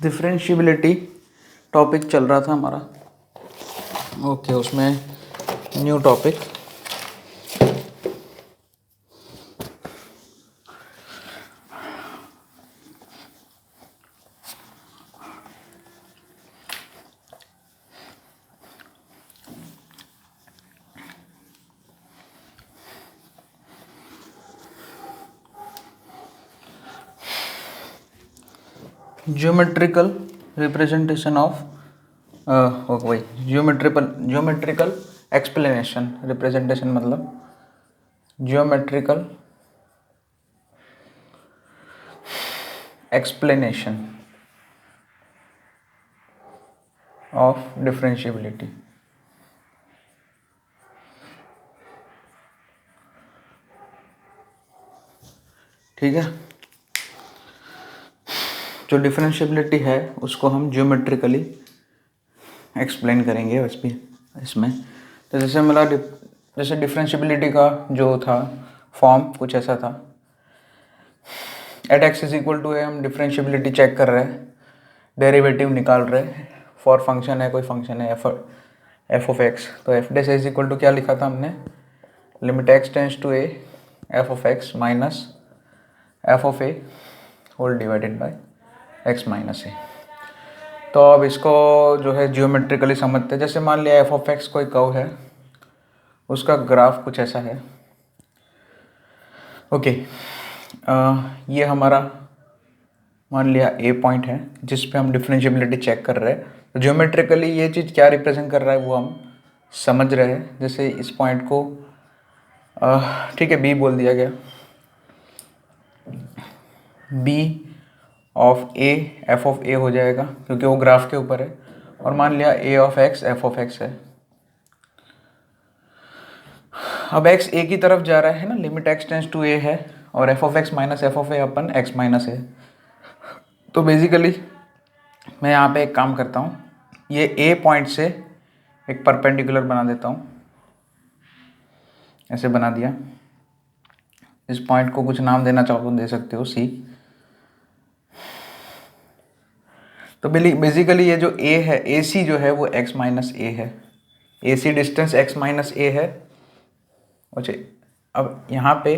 Differentiability topic चल रहा था हमारा। ओके, उसमें new topic geometrical representation of वही ज्योमेट्रिकल एक्सप्लेनेशन। रिप्रेजेंटेशन मतलब ज्योमेट्रिकल एक्सप्लेनेशन ऑफ डिफरेंशियबिलिटी। ठीक है, जो डिफरेंशियबिलिटी है उसको हम ज्योमेट्रिकली एक्सप्लेन करेंगे इसमें। तो जैसे डिफरेंशियबिलिटी का जो था फॉर्म कुछ ऐसा था। At x is equal to a हम डिफरेंशियबिलिटी चेक कर रहे हैं, डेरिवेटिव निकाल रहे हैं फॉर फंक्शन है, कोई फंक्शन है एफ ऑफ एक्स। तो f dash is equal to क्या लिखा था हमने, limit x tends to A F of x minus F of a whole divided by x minus a. तो अब इसको जो है जियोमेट्रिकली समझते हैं। जैसे मान लिया एफ ऑफ एक्स कोई कर्व है, उसका ग्राफ कुछ ऐसा है। ओके, ये हमारा मान लिया ए पॉइंट है जिस पे हम डिफरेंशियबिलिटी चेक कर रहे हैं। तो जियोमेट्रिकली ये चीज़ क्या रिप्रेजेंट कर रहा है वो हम समझ रहे हैं। जैसे इस पॉइंट को ठीक है बी बोल दिया गया, B of a F of a हो जाएगा क्योंकि वो ग्राफ के ऊपर है। और मान लिया A of x f of x है। अब एक्स ए की तरफ जा रहा है ना, लिमिट एक्स टेंस टू ए है, और F of x minus F of A upon x minus है। तो बेसिकली मैं यहाँ पे एक काम करता हूँ, ये ए पॉइंट से एक परपेंडिकुलर बना देता हूँ, ऐसे बना दिया। इस पॉइंट को कुछ नाम देना चाहो तो दे सकते हो, सी। तो बेसिकली ये जो ए है, ए सी जो है वो एक्स माइनस ए है। ए सी डिस्टेंस एक्स माइनस ए है। अच्छा, अब यहाँ पे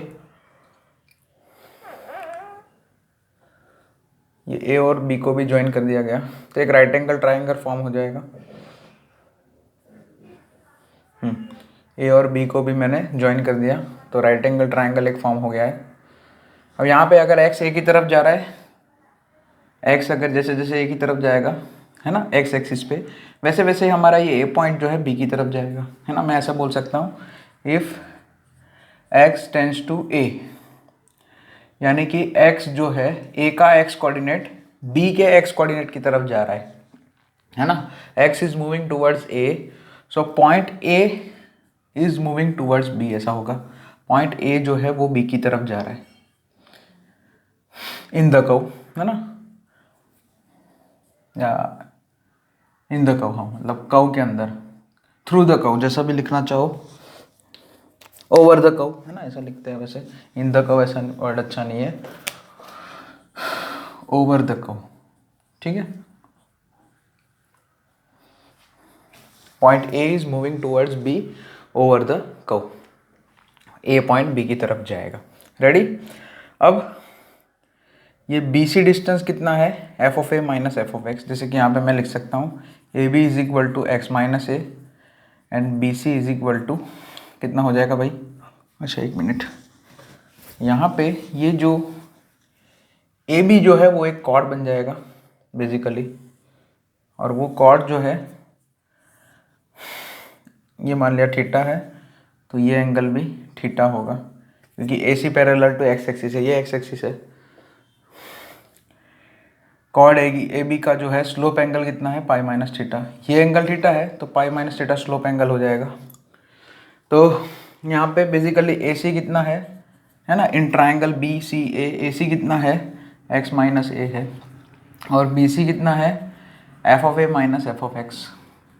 ये ए और बी को भी ज्वाइन कर दिया गया तो एक राइट एंगल ट्राइंगल फॉर्म हो जाएगा। ए और बी को भी मैंने ज्वाइन कर दिया तो राइट एंगल ट्राइंगल एक फॉर्म हो गया है। अब यहाँ पे अगर एक्स ए की तरफ जा रहा है, एक्स अगर जैसे जैसे ए की तरफ जाएगा है ना एक्स एक्सिस पे, वैसे वैसे हमारा ये ए पॉइंट जो है बी की तरफ जाएगा, है ना। मैं ऐसा बोल सकता हूँ, if x tends to a, यानी कि x जो है a का x कोऑर्डिनेट b के x कोऑर्डिनेट की तरफ जा रहा है ना। x is moving towards a, so point a is moving towards b, ऐसा होगा। पॉइंट a जो है वो b की तरफ जा रहा है इन द कर्व, है ना, या इन द कर्व, हाँ मतलब कर्व के अंदर, थ्रू द कर्व, जैसा भी लिखना चाहो, ओवर द कर्व, है ना, ऐसा लिखते हैं। वैसे इन द कर्व ऐसा वर्ड अच्छा नहीं है, ओवर द कर्व, ठीक है। Point A is moving towards B over the curve, A point B की तरफ जाएगा। रेडी। अब ये बी सी डिस्टेंस कितना है, F of A minus F of X. जैसे कि यहाँ पे मैं लिख सकता हूँ A B is equal to X minus A and B C is equal to कितना हो जाएगा भाई। अच्छा एक मिनट, यहाँ पे ये जो ए बी जो है वो एक कॉर्ड बन जाएगा बेसिकली, और वो कॉर्ड जो है ये मान लिया थीटा है, तो ये एंगल भी थीटा होगा क्योंकि A C parallel to x axis है, ये एक्स एक्सिस है। कॉर्ड ए बी का जो है स्लोप एंगल कितना है, पाई माइनस थीटा। ये एंगल थीटा है तो pi minus theta slope angle हो जाएगा। तो यहाँ पे बेसिकली ए सी कितना है ना, इन ट्राइंगल बी सी ए सी कितना है, एक्स माइनस ए है, और बी सी कितना है, F of A minus F of x,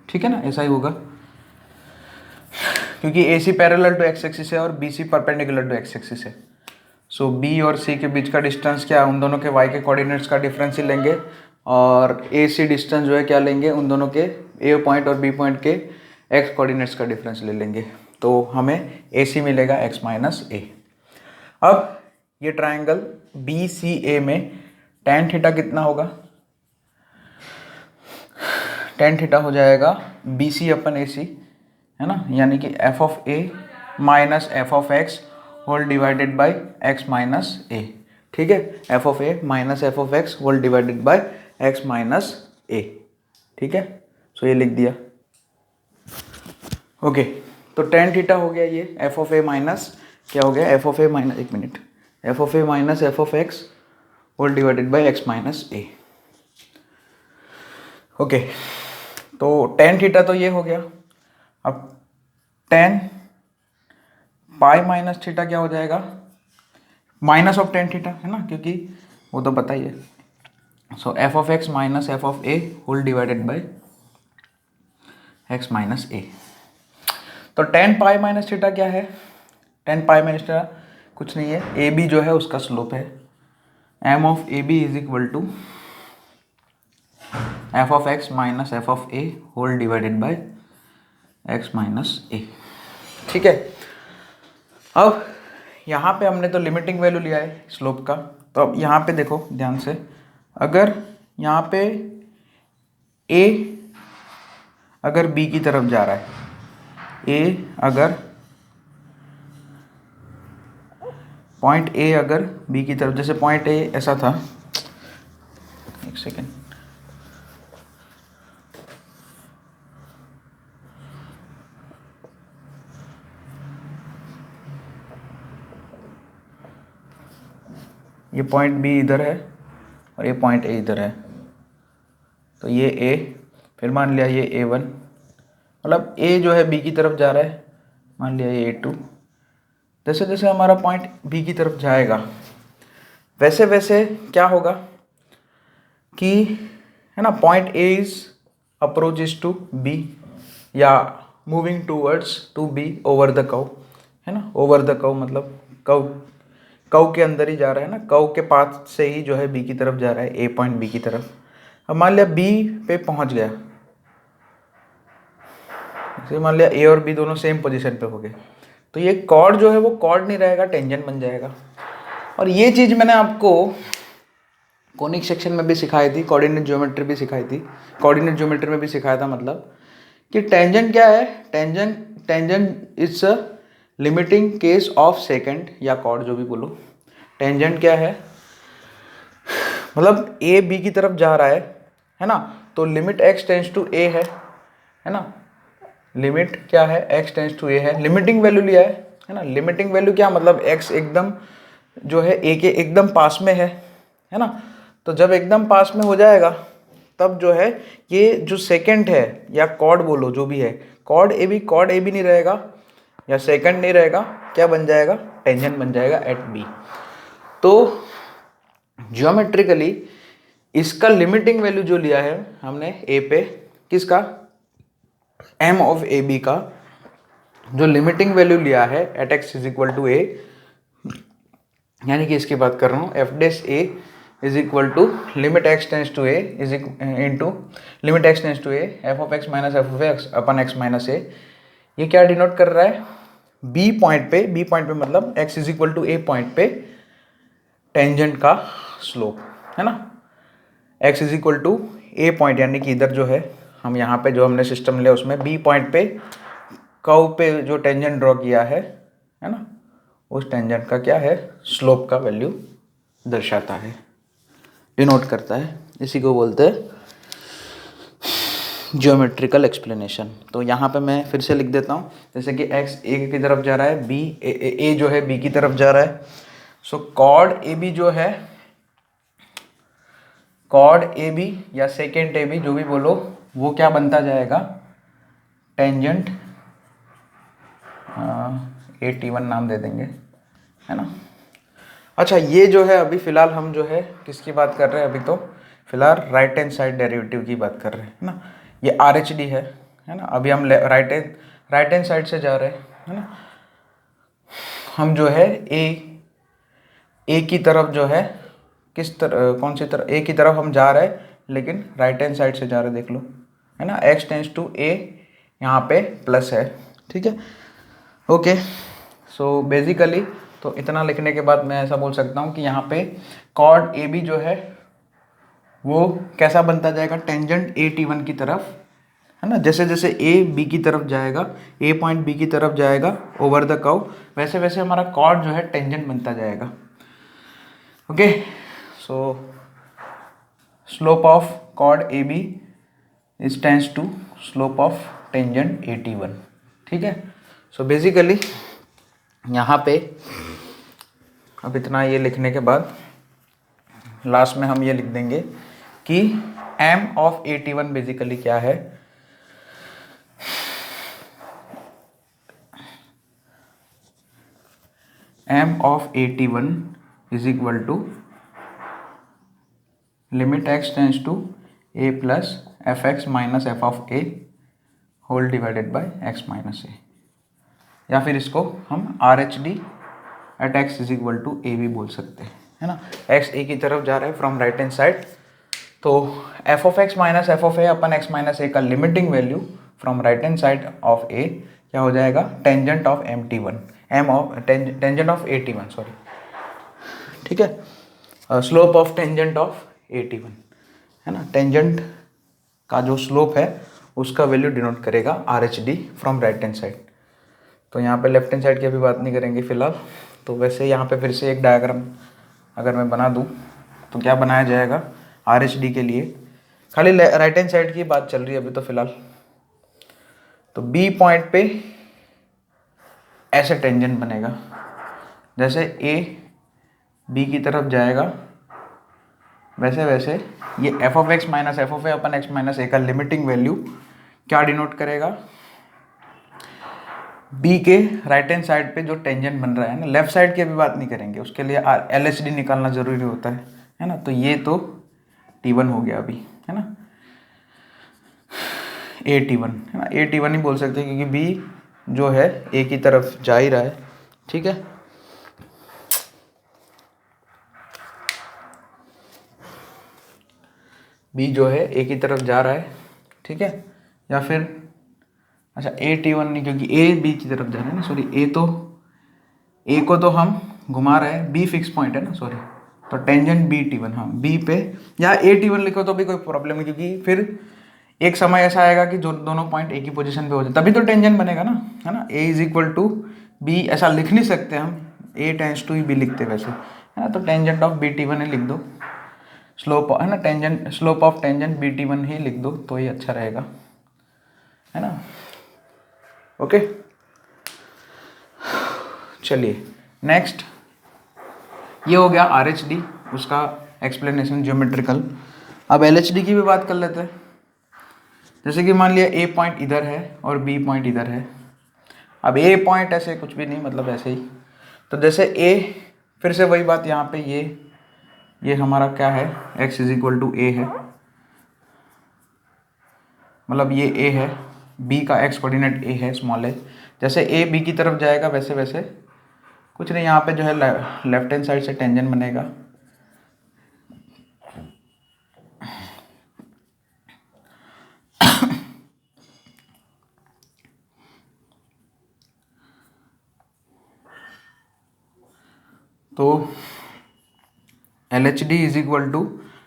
ठीक है ना, ऐसा ही होगा क्योंकि A C parallel to x axis है और B C perpendicular to x axis है। सो बी और सी के बीच का डिस्टेंस क्या है, उन दोनों के वाई के कोऑर्डिनेट्स का डिफरेंस ही लेंगे और ए सी डिस्टेंस जो है क्या लेंगे, उन दोनों के ए पॉइंट और बी पॉइंट के एक्स कोऑर्डिनेट्स का डिफरेंस ले लेंगे, तो हमें ए सी मिलेगा एक्स माइनस ए। अब ये ट्राइंगल बी सी ए में tan थीटा कितना होगा, tan थीटा हो जाएगा बी सी अपन ए सी, है ना, यानी कि f of A minus F of x whole divided by x minus a. ठीक है, F of A minus F of x whole divided by x minus a. ठीक है, सो ये लिख दिया। ओके, तो tan थीटा हो गया ये एफ ऑफ ए माइनस क्या हो गया, एफ ऑफ ए माइनस, एक minute, F of A minus F of x whole divided by x minus A. Okay, तो tan थीटा तो ये हो गया। अब tan पाई माइनस थीटा क्या हो जाएगा, माइनस ऑफ tan थीटा, है ना, क्योंकि वो तो पता ही है। So f of x minus F of a whole divided by x minus a. तो tan पाई माइनस थीटा क्या है, tan पाई माइनस थीटा कुछ नहीं है, ए बी जो है उसका स्लोप है, m of A B is equal to F of x minus F of a whole divided by x minus a. ठीक है, अब यहाँ पे हमने तो लिमिटिंग वैल्यू लिया है स्लोप का, तो अब यहाँ पे देखो ध्यान से, अगर यहाँ पे ए अगर बी की तरफ जा रहा है, ए अगर पॉइंट ए अगर बी की तरफ, जैसे पॉइंट ए ऐसा था, एक सेकेंड, ये पॉइंट बी इधर है और ये पॉइंट ए इधर है, तो ये ए, फिर मान लिया ये ए वन, मतलब ए जो है बी की तरफ जा रहा है, मान लिया ये ए टू। जैसे जैसे हमारा पॉइंट बी की तरफ जाएगा वैसे वैसे क्या होगा कि, है ना, point A is approaches to B या moving towards to B over the curve, है ना, ओवर द कर्व मतलब कर्व के अंदर ही जा रहा है ना, कर्व के पाथ से ही जो है बी की तरफ जा रहा है, ए पॉइंट बी की तरफ। अब मान लिया बी पे पहुंच गया, जैसे मान लिया ए और बी दोनों सेम पोजीशन पे हो गए, तो ये कॉर्ड जो है वो कॉर्ड नहीं रहेगा, टेंजेंट बन जाएगा। और ये चीज़ मैंने आपको कोनिक सेक्शन में भी सिखाई थी, कोऑर्डिनेट ज्योमेट्री भी सिखाई थी, कोऑर्डिनेट ज्योमेट्री में भी सिखाया था, मतलब कि टेंजेंट क्या है, tangent it's a limiting case of second या कॉर्ड, जो भी बोलो। टेंजेंट क्या है, मतलब ए बी की तरफ जा रहा है ना, तो लिमिट एक्स टेंस टू ए है ना, लिमिट क्या है, एक्स टेंस टू ए है, लिमिटिंग वैल्यू लिया है ना, लिमिटिंग वैल्यू क्या मतलब एक्स एकदम जो है ए के एकदम पास में है ना, तो जब एकदम पास में हो जाएगा तब जो है ये जो सेकंड है या कॉर्ड बोलो जो भी है, कॉर्ड ए बी नहीं रहेगा या सेकंड नहीं रहेगा, क्या बन जाएगा, टेंजेंट बन जाएगा एट बी। तो ज्योमेट्रिकली इसका लिमिटिंग वैल्यू जो लिया है हमने ए पे, किसका, एम ऑफ ए बी का जो लिमिटिंग वैल्यू लिया है at x is equal to a, यानी कि इसकी बात कर रहा हूँ, f dash a is equal to limit x tends to a is into limit x tends to A F of x minus F of x upon x minus a. ये क्या denote कर रहा है, बी पॉइंट पे मतलब X is equal to A point पे tangent का slope, है ना, X is equal to A point, यानी कि इधर जो है हम यहाँ पे जो हमने सिस्टम लिया उसमें बी पॉइंट पे कर्व पे जो टेंजेंट ड्रॉ किया है ना, उस टेंजेंट का क्या है, स्लोप का वैल्यू दर्शाता है, डिनोट करता है, इसी को बोलते हैं ज्योमेट्रिकल एक्सप्लेनेशन। तो यहाँ पे मैं फिर से लिख देता हूँ, जैसे कि x ए की तरफ जा रहा है, बी ए जो है बी की तरफ जा रहा है, सो कॉर्ड ए बी जो है, कॉर्ड ए बी या सेकेंड ए बी जो भी बोलो, वो क्या बनता जाएगा, टेंजेंट AT1 नाम दे देंगे, है ना। अच्छा, ये जो है अभी फ़िलहाल हम जो है किसकी बात कर रहे हैं, अभी तो फिलहाल राइट हैंड साइड डेरिवेटिव की बात कर रहे हैं, है ना, ये RHD है ना, अभी हम राइट हैंड साइड से जा रहे हैं, है ना, हम जो है ए की तरफ जो है किस तरह, कौन सी तरफ, ए की तरफ हम जा रहे हैं, लेकिन राइट हैंड साइड से जा रहे, देख लो, है ना, x टेंस टू a, यहाँ पे प्लस है, ठीक है। ओके, सो बेसिकली तो इतना लिखने के बाद मैं ऐसा बोल सकता हूँ कि यहाँ पे कॉर्ड ए बी जो है वो कैसा बनता जाएगा, टेंजेंट ए टी वन की तरफ, है ना। जैसे जैसे ए बी की तरफ जाएगा, ए पॉइंट बी की तरफ जाएगा ओवर द कर्व, वैसे वैसे हमारा कॉर्ड जो है टेंजेंट बनता जाएगा। Okay, so slope of chord A B is tends to slope of tangent A T one, ठीक है। सो बेसिकली यहाँ पे अब इतना ये लिखने के बाद लास्ट में हम ये लिख देंगे कि m of A T one basically क्या है, m of A T one is equal to limit x tends to a plus f x minus F of a whole divided by x minus a, या फिर इसको हम R H D at x is equal to a भी बोल सकते हैं, है ना। एक्स ए की तरफ जा रहा है फ्रॉम राइट हैंड साइड, तो f of x minus F of A upon x minus a का limiting value from right hand side of a क्या हो जाएगा, tangent of m T one, m of tangent of A T one, sorry, ठीक है। Slope of tangent of A T one, है ना। Tangent का जो स्लोप है उसका वैल्यू डिनोट करेगा R H D from right hand side. तो यहाँ पे लेफ्ट हैंड साइड की अभी बात नहीं करेंगे फिलहाल। तो वैसे यहाँ पे फिर से एक डायग्राम अगर मैं बना दूँ तो क्या बनाया जाएगा आर एच डी के लिए, खाली राइट हैंड साइड की बात चल रही है अभी तो फिलहाल। तो बी पॉइंट पे ऐसे टेंजेंट बनेगा, जैसे ए बी की तरफ जाएगा वैसे वैसे ये f of x minus F of A upon x minus a का लिमिटिंग वैल्यू क्या डिनोट करेगा, बी के राइट हैंड साइड पे जो टेंजेंट बन रहा है ना, लेफ्ट साइड की अभी बात नहीं करेंगे, उसके लिए एल एच डी निकालना जरूरी होता है ना। तो ये तो टी वन हो गया अभी, है ना, ए टी वन, है ना, ए टी वन ही बोल सकते हैं क्योंकि बी जो है ए की तरफ जा ही रहा है, ठीक है। बी जो है ए की तरफ जा रहा है, ठीक है, या फिर अच्छा ए टी वन नहीं, क्योंकि ए बी की तरफ जा रहा है ना, सॉरी, ए को तो हम घुमा रहे हैं, बी फिक्स पॉइंट है ना, सॉरी, तो टेंजेंट बी टी वन, हाँ बी पे या ए टी वन लिखो तो भी कोई प्रॉब्लम नहीं, क्योंकि फिर एक समय ऐसा आएगा कि जो दोनों पॉइंट एक ही पोजीशन पे हो जाए तभी तो टेंजेंट बनेगा ना, है ना। A is equal to B ऐसा लिख नहीं सकते हम, ए टेंस टू ही बी लिखते वैसे, है ना। तो tangent of B T one ही लिख दो, स्लोप है ना, tangent slope of tangent B T one ही लिख दो तो ये अच्छा रहेगा, है ना। ओके, चलिए नेक्स्ट, ये हो गया आर एच डी, उसका एक्सप्लेनेशन ज्योमेट्रिकल। अब एल एच डी की भी बात कर लेते हैं। जैसे कि मान लिया ए पॉइंट इधर है और बी पॉइंट इधर है। अब ए पॉइंट ऐसे कुछ भी नहीं, मतलब ऐसे ही, तो जैसे ए, फिर से वही बात, यहाँ पे ये हमारा क्या है, x इज इक्वल टू ए है, मतलब ये a है, b का x कोऑर्डिनेट a है, स्मॉल है। जैसे a b की तरफ जाएगा वैसे वैसे कुछ नहीं, यहाँ पे जो है लेफ्ट हैंड साइड से टेंजेंट बनेगा, तो L H D is equal to,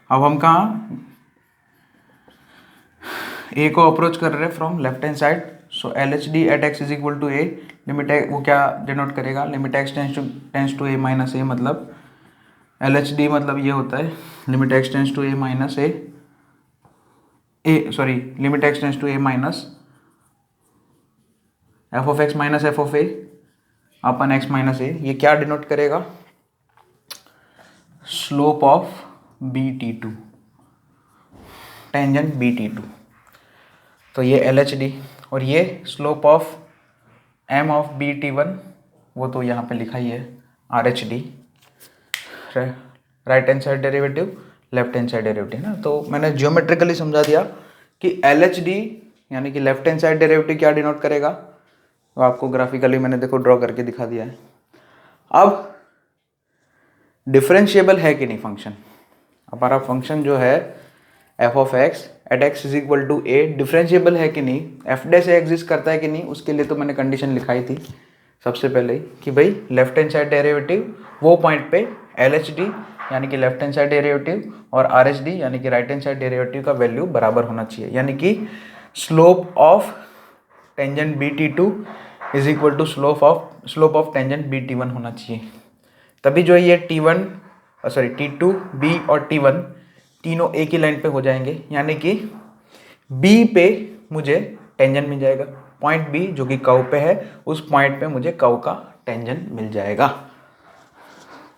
अब हम कहाँ ए को अप्रोच कर रहे हैं from left hand side, so L H D at x is equal to a, limit वो क्या डिनोट करेगा, limit x tends to a minus a, मतलब एल एच डी मतलब ये होता है limit x tends to a minus a, sorry limit x tends to a minus F of x minus F of A upon x minus a, ये क्या denote करेगा, slope of B T two, tangent B T two. तो ये L H D, और ये slope of m of B T one, वो तो यहाँ पे लिखा ही है R H D, right hand side derivative left hand side derivative ना। तो मैंने जियोमेट्रिकली समझा दिया कि एल एच डी यानी कि लेफ्ट हैंड साइड डेरिवेटिव क्या डिनोट करेगा, तो आपको ग्राफिकली मैंने देखो ड्रॉ करके दिखा दिया है। अब डिफरेंशिएबल है कि नहीं फंक्शन, हमारा फंक्शन जो है F of x at x is equal to A differentiable है कि नहीं, एफ डे से एग्जिस्ट करता है कि नहीं, उसके लिए तो मैंने कंडीशन लिखाई थी सबसे पहले ही कि भाई लेफ्ट हैंड साइड डेरिवेटिव वो पॉइंट पे एल एच डी यानी कि लेफ्ट हैंड साइड डेरिवेटिव और आर एच डी यानी कि राइट हैंड साइड डेरिवेटिव का वैल्यू बराबर होना चाहिए, यानी कि slope of tangent B T two is equal to slope of tangent B T one होना चाहिए। तभी जो ये T one T two B और टी वन तीनों एक ही लाइन पे हो जाएंगे, यानी कि बी पे मुझे टेंजेंट मिल जाएगा, पॉइंट बी जो कि कर्व पे है उस पॉइंट पे मुझे कर्व का टेंजेंट मिल जाएगा।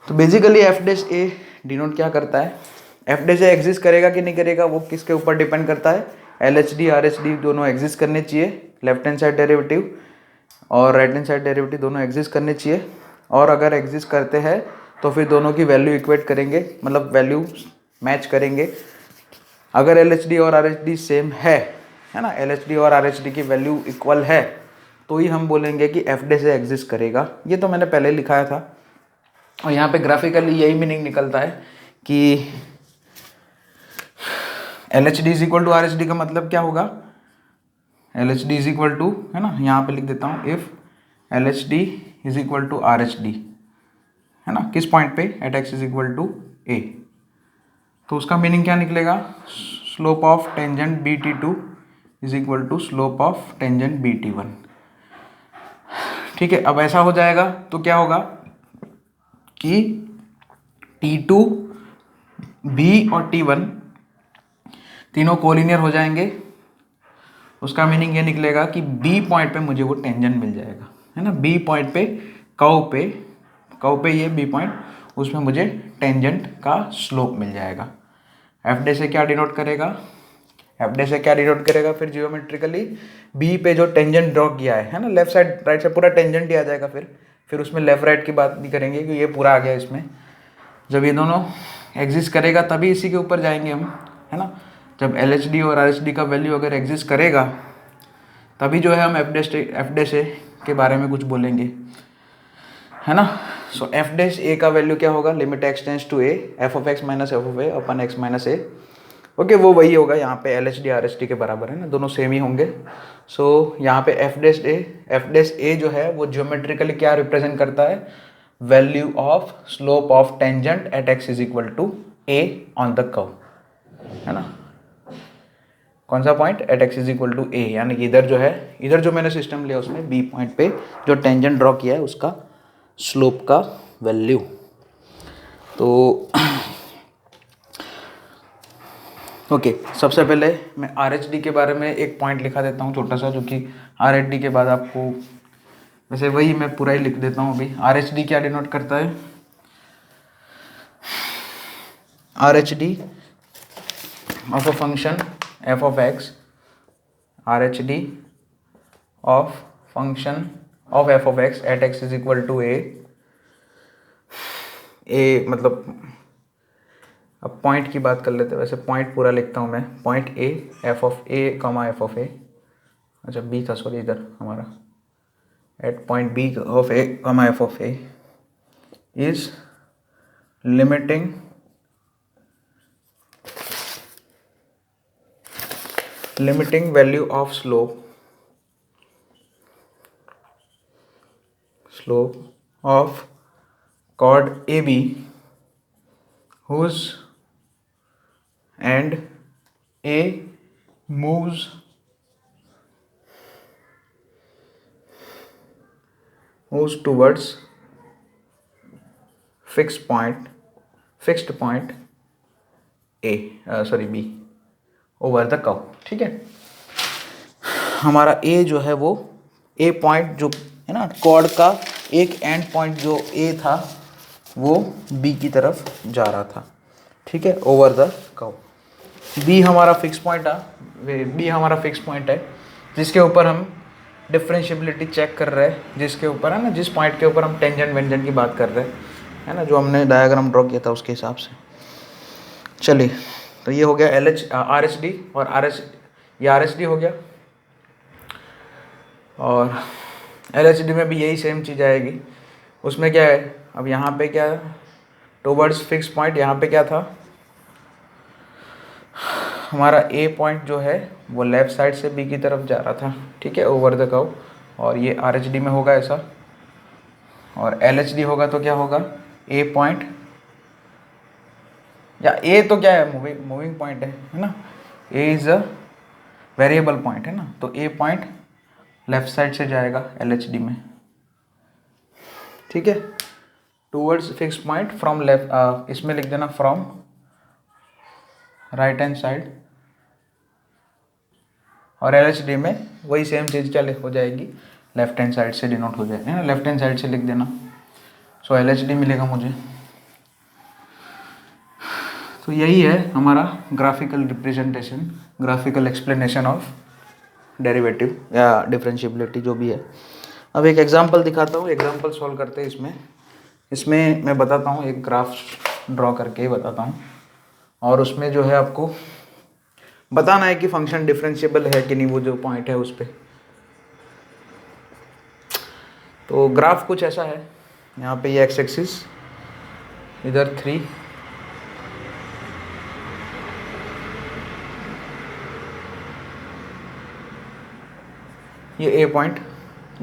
तो बेसिकली एफ डैश ए डिनोट क्या करता है, एफ डैश ए एग्जिस्ट करेगा कि नहीं करेगा वो किसके ऊपर डिपेंड करता है, L H D R H D दोनों एग्जिस्ट करने चाहिए, लेफ्ट हैंड साइड डेरिवेटिव और राइट हैंड साइड डेरिवेटिव दोनों एग्जिस्ट करने चाहिए, और अगर एग्जिस्ट करते हैं तो फिर दोनों की वैल्यू इक्वेट करेंगे, मतलब वैल्यू मैच करेंगे। अगर एल एच डी और आर एच डी सेम है ना, एल एच डी और आर एच डी की वैल्यू इक्वल है तो ही हम बोलेंगे कि एफ डे से एग्जिस्ट करेगा। ये तो मैंने पहले लिखाया था, और यहाँ पे ग्राफिकली यही मीनिंग निकलता है कि L H D is equal to R H D का मतलब क्या होगा, L H D is equal to, है ना, यहाँ पे लिख देता हूँ, if L H D is equal to R H D, है ना, किस पॉइंट पे, at x is equal to a, तो उसका मीनिंग क्या निकलेगा, slope of tangent B T two is equal to slope of tangent B T one. ठीक है, अब ऐसा हो जाएगा तो क्या होगा कि टी टू बी और टी वन तीनों कोलिनियर हो जाएंगे, उसका मीनिंग ये निकलेगा कि बी पॉइंट पे मुझे वो टेंजेंट मिल जाएगा, है ना, बी पॉइंट पे कर्व पे ये बी पॉइंट, उसमें मुझे टेंजेंट का स्लोप मिल जाएगा। एफ डे से क्या डिनोट करेगा, एफ डे से क्या डिनोट करेगा फिर जियोमेट्रिकली, बी पे जो टेंजेंट ड्रॉ किया है ना, लेफ्ट साइड राइट साइड पूरा टेंजेंट ही आ जाएगा, फिर उसमें लेफ्ट राइट की बात नहीं करेंगे कि ये पूरा आ गया इसमें। जब ये दोनों एग्जिस्ट करेगा तभी इसी के ऊपर जाएंगे हम, है ना, जब एल एच डी और आर एच डी का वैल्यू अगर एग्जिस्ट करेगा तभी जो है हम एफ डैश ए के बारे में कुछ बोलेंगे, है ना। सो एफ डैश ए का वैल्यू क्या होगा, limit x tends to A F of x minus F of A upon x minus A, okay, वो वही होगा यहाँ पे L H D R H D के बराबर, है ना, दोनों सेम ही होंगे। सो यहाँ पे एफ डैश ए जो है वो ज्योमेट्रिकली क्या रिप्रेजेंट करता है, value of slope of tangent at x is equal to a on the curve, है ना, कौन सा point, at x is equal to a, यानी कि इधर जो है, इधर जो मैंने सिस्टम लिया उसमें बी पॉइंट पे जो टेंजेंट ड्रॉ किया है उसका स्लोप का वैल्यू। तो ओके, सबसे पहले मैं आर एच डी के बारे में एक पॉइंट लिखा देता हूँ छोटा सा, जो कि आर एच डी के बाद आपको, वैसे वही मैं पूरा ही लिख देता हूँ अभी। आर एच डी क्या डिनोट करता है, R H D of a function f of x, R H D of function of f of x at x is equal to a मतलब, अब पॉइंट की बात कर लेते हैं, वैसे पॉइंट पूरा लिखता हूँ मैं, point A F of a comma f of a, अच्छा बी था सॉरी इधर हमारा, at point B of a comma f of a is limiting value of slope of chord AB whose and A moves towards fixed point B over the curve। ठीक है, हमारा A जो है वो A point जो है ना, cord का एक एंड पॉइंट जो ए था वो बी की तरफ जा रहा था, ठीक है, ओवर द कर्व। बी हमारा फिक्स पॉइंट है जिसके ऊपर हम डिफरेंशिएबिलिटी चेक कर रहे हैं, जिसके ऊपर है ना, जिस पॉइंट के ऊपर हम टेंजेंट वेंजेंट की बात कर रहे हैं, है ना, जो हमने डायग्राम ड्रॉ किया था उसके हिसाब से। चलिए, तो ये हो गया आर एच डी और आर एच डी हो गया, और एल एच डी में भी यही सेम चीज़ आएगी। उसमें क्या है, अब यहाँ पे क्या टुवर्ड्स फिक्स पॉइंट, यहाँ पे क्या था, हमारा ए पॉइंट जो है वो लेफ़्ट साइड से बी की तरफ जा रहा था, ठीक है, ओवर द कर्व, और ये आर एच डी में होगा ऐसा, और एल एच डी होगा तो क्या होगा, ए पॉइंट, या ए तो क्या है, मूविंग पॉइंट है ना, A is a variable point है ना, तो ए पॉइंट लेफ्ट साइड से जाएगा एल एच डी में, ठीक है, towards fix point from left, इसमें लिख देना फ्रॉम राइट हैंड साइड, और एल एच डी में वही सेम चीज़ क्या हो जाएगी, लेफ्ट हैंड साइड से डिनोट हो जाएगा, है ना, लेफ्ट हैंड साइड से लिख देना, सो एल एच डी मिलेगा मुझे। तो यही है हमारा graphical representation, graphical explanation of derivative या डिफरेंशिएबिलिटी जो भी है। अब एक एग्जांपल दिखाता हूँ, एग्जांपल सॉल्व करते हैं इसमें मैं बताता हूँ, एक ग्राफ ड्रॉ करके ही बताता हूँ, और उसमें जो है आपको बताना है कि फंक्शन डिफरेंशिएबल है कि नहीं, वो जो पॉइंट है उस पर। तो ग्राफ कुछ ऐसा है, यहाँ पे ये एक्स एक्सिस, इधर 3, ये ए पॉइंट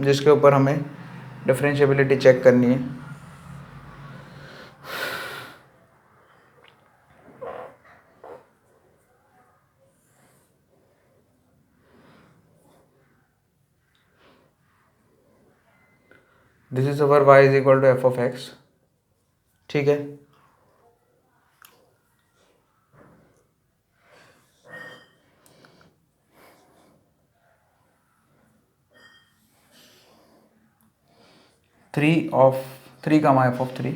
जिसके ऊपर हमें डिफरेंशिएबिलिटी चेक करनी है। This is our y is equal to F of x, ठीक है, थ्री का F of 3,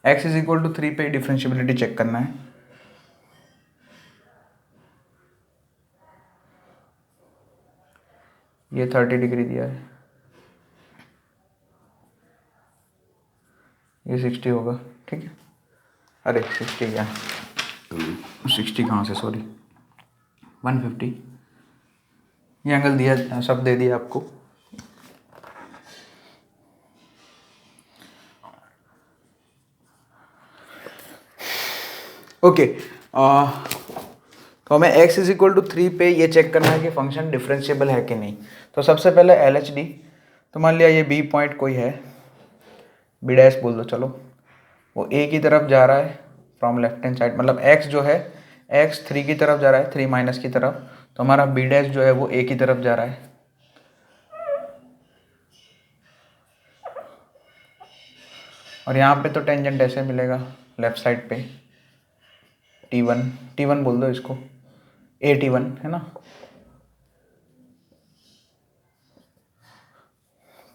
X is equal to 3 पे डिफरेंशिएबिलिटी चेक करना है। ये 30 डिग्री दिया है, ये 60 होगा, ठीक है, अरे 60 क्या, 60 कहाँ से, सॉरी 150, ये एंगल दिया, सब दे दिया आपको। ओके, तो हमें x इज इक्वल टू 3 पे ये चेक करना है कि फंक्शन डिफरेंशिएबल है कि नहीं। तो सबसे पहले एल एच डी, तो मान लिया ये बी पॉइंट कोई है, बी डैश बोल दो, चलो, वो ए की तरफ जा रहा है फ्रॉम लेफ्ट हैंड साइड, मतलब x जो है, x 3 की तरफ जा रहा है, 3 माइनस की तरफ, तो हमारा बी डैश जो है वो ए की तरफ जा रहा है, और यहाँ पे तो टेंजेंट ऐसे मिलेगा लेफ्ट साइड पे, T1 बोल दो इसको, T1 है ना,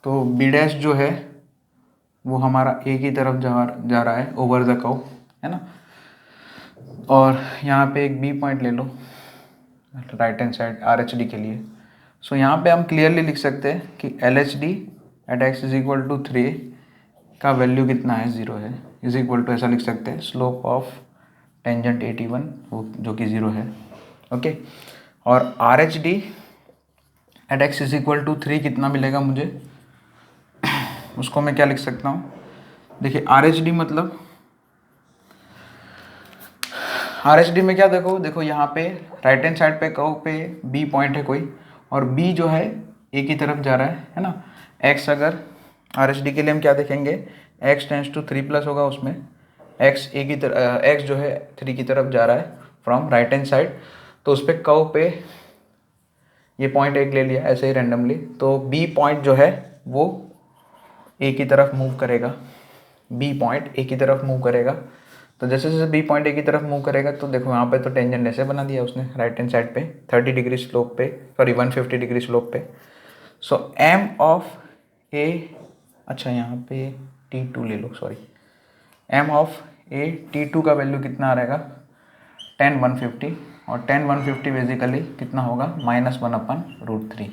तो बी डैश जो है वो हमारा ए की तरफ जा रहा है ओवर द कर्व, है ना, और यहाँ पे एक बी पॉइंट ले लो right hand side R H D के लिए। सो यहाँ पे हम क्लियरली लिख सकते हैं कि L H D at x is equal to 3 का वैल्यू कितना है, 0 है, इज इक्वल टू ऐसा लिख सकते हैं, स्लोप ऑफ टेंजेंट T1 वो जो कि 0 है, ओके, और R H D at x is equal to 3 कितना मिलेगा मुझे, उसको मैं क्या लिख सकता हूँ, देखिए आर एच डी मतलब, आर एच डी में क्या, देखो यहाँ पे राइट हैंड साइड पे कर्व पे बी पॉइंट है कोई, और बी जो है ए की तरफ जा रहा है ना, एक्स, अगर आर एच डी के लिए हम क्या देखेंगे, एक्स टेंस टू 3 प्लस होगा, उसमें एक्स ए की तरफ, एक्स जो है 3 की तरफ जा रहा है फ्रॉम राइट हैंड साइड, तो उस पर कर्व पे ये पॉइंट एक ले लिया ऐसे ही रैंडमली, तो बी पॉइंट जो है वो ए की तरफ मूव करेगा, बी पॉइंट ए की तरफ मूव करेगा, तो जैसे जैसे बी पॉइंट ए की तरफ मूव करेगा, तो देखो यहाँ पे तो टेंजेंट ऐसे बना दिया उसने राइट हैंड साइड पे 30 डिग्री स्लोप पे, सॉरी 150 डिग्री स्लोप पे, सो एम ऑफ ए, अच्छा यहाँ पे T2 ले लो, sorry, m of A T2 का वैल्यू कितना आ रहेगा, 10 150, और 10 150 बेसिकली कितना होगा, -1/√3।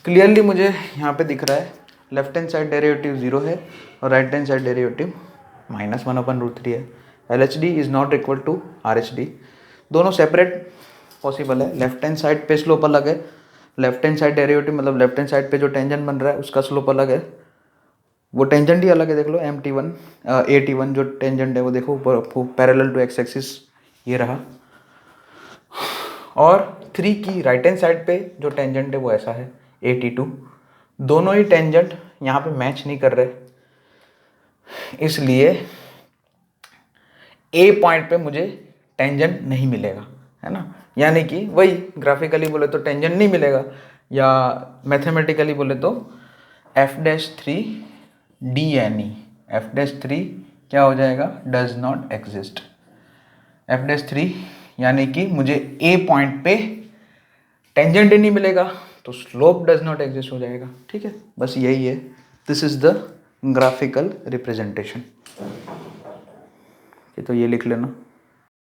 क्लियरली मुझे यहाँ पे दिख रहा है लेफ्ट हैंड साइड डेरिवेटिव 0 है और राइट हैंड साइड डेरिवेटिव -1/√3 है। L H D is not equal to R H D, दोनों सेपरेट पॉसिबल है, लेफ्ट हैंड साइड पे स्लोप अलग है, लेफ्ट हैंड साइड डेरिवेटिव मतलब लेफ्ट हैंड साइड पे जो टेंजेंट बन रहा है उसका स्लोप अलग है, वो टेंजेंट ही अलग है, देख लो, T1 जो टेंजेंट है वो देखो पैरेलल टू एक्स एक्सिस ये रहा। और 3 की राइट हैंड साइड पे जो टेंजेंट है वो ऐसा है 82। दोनों ही टेंजेंट यहाँ पे मैच नहीं कर रहे, इसलिए ए पॉइंट पे मुझे टेंजेंट नहीं मिलेगा, है ना। यानी कि वही ग्राफिकली बोले तो टेंजेंट नहीं मिलेगा, या मैथमेटिकली बोले तो f'3 DNE, f'3 क्या हो जाएगा, डज नॉट एग्जिस्ट। f'3 यानी कि मुझे ए पॉइंट पे टेंजेंट ही नहीं मिलेगा तो स्लोप डज नॉट एग्जिस्ट हो जाएगा। ठीक है, बस यही है। This is the graphical representation. तो ये लिख लेना।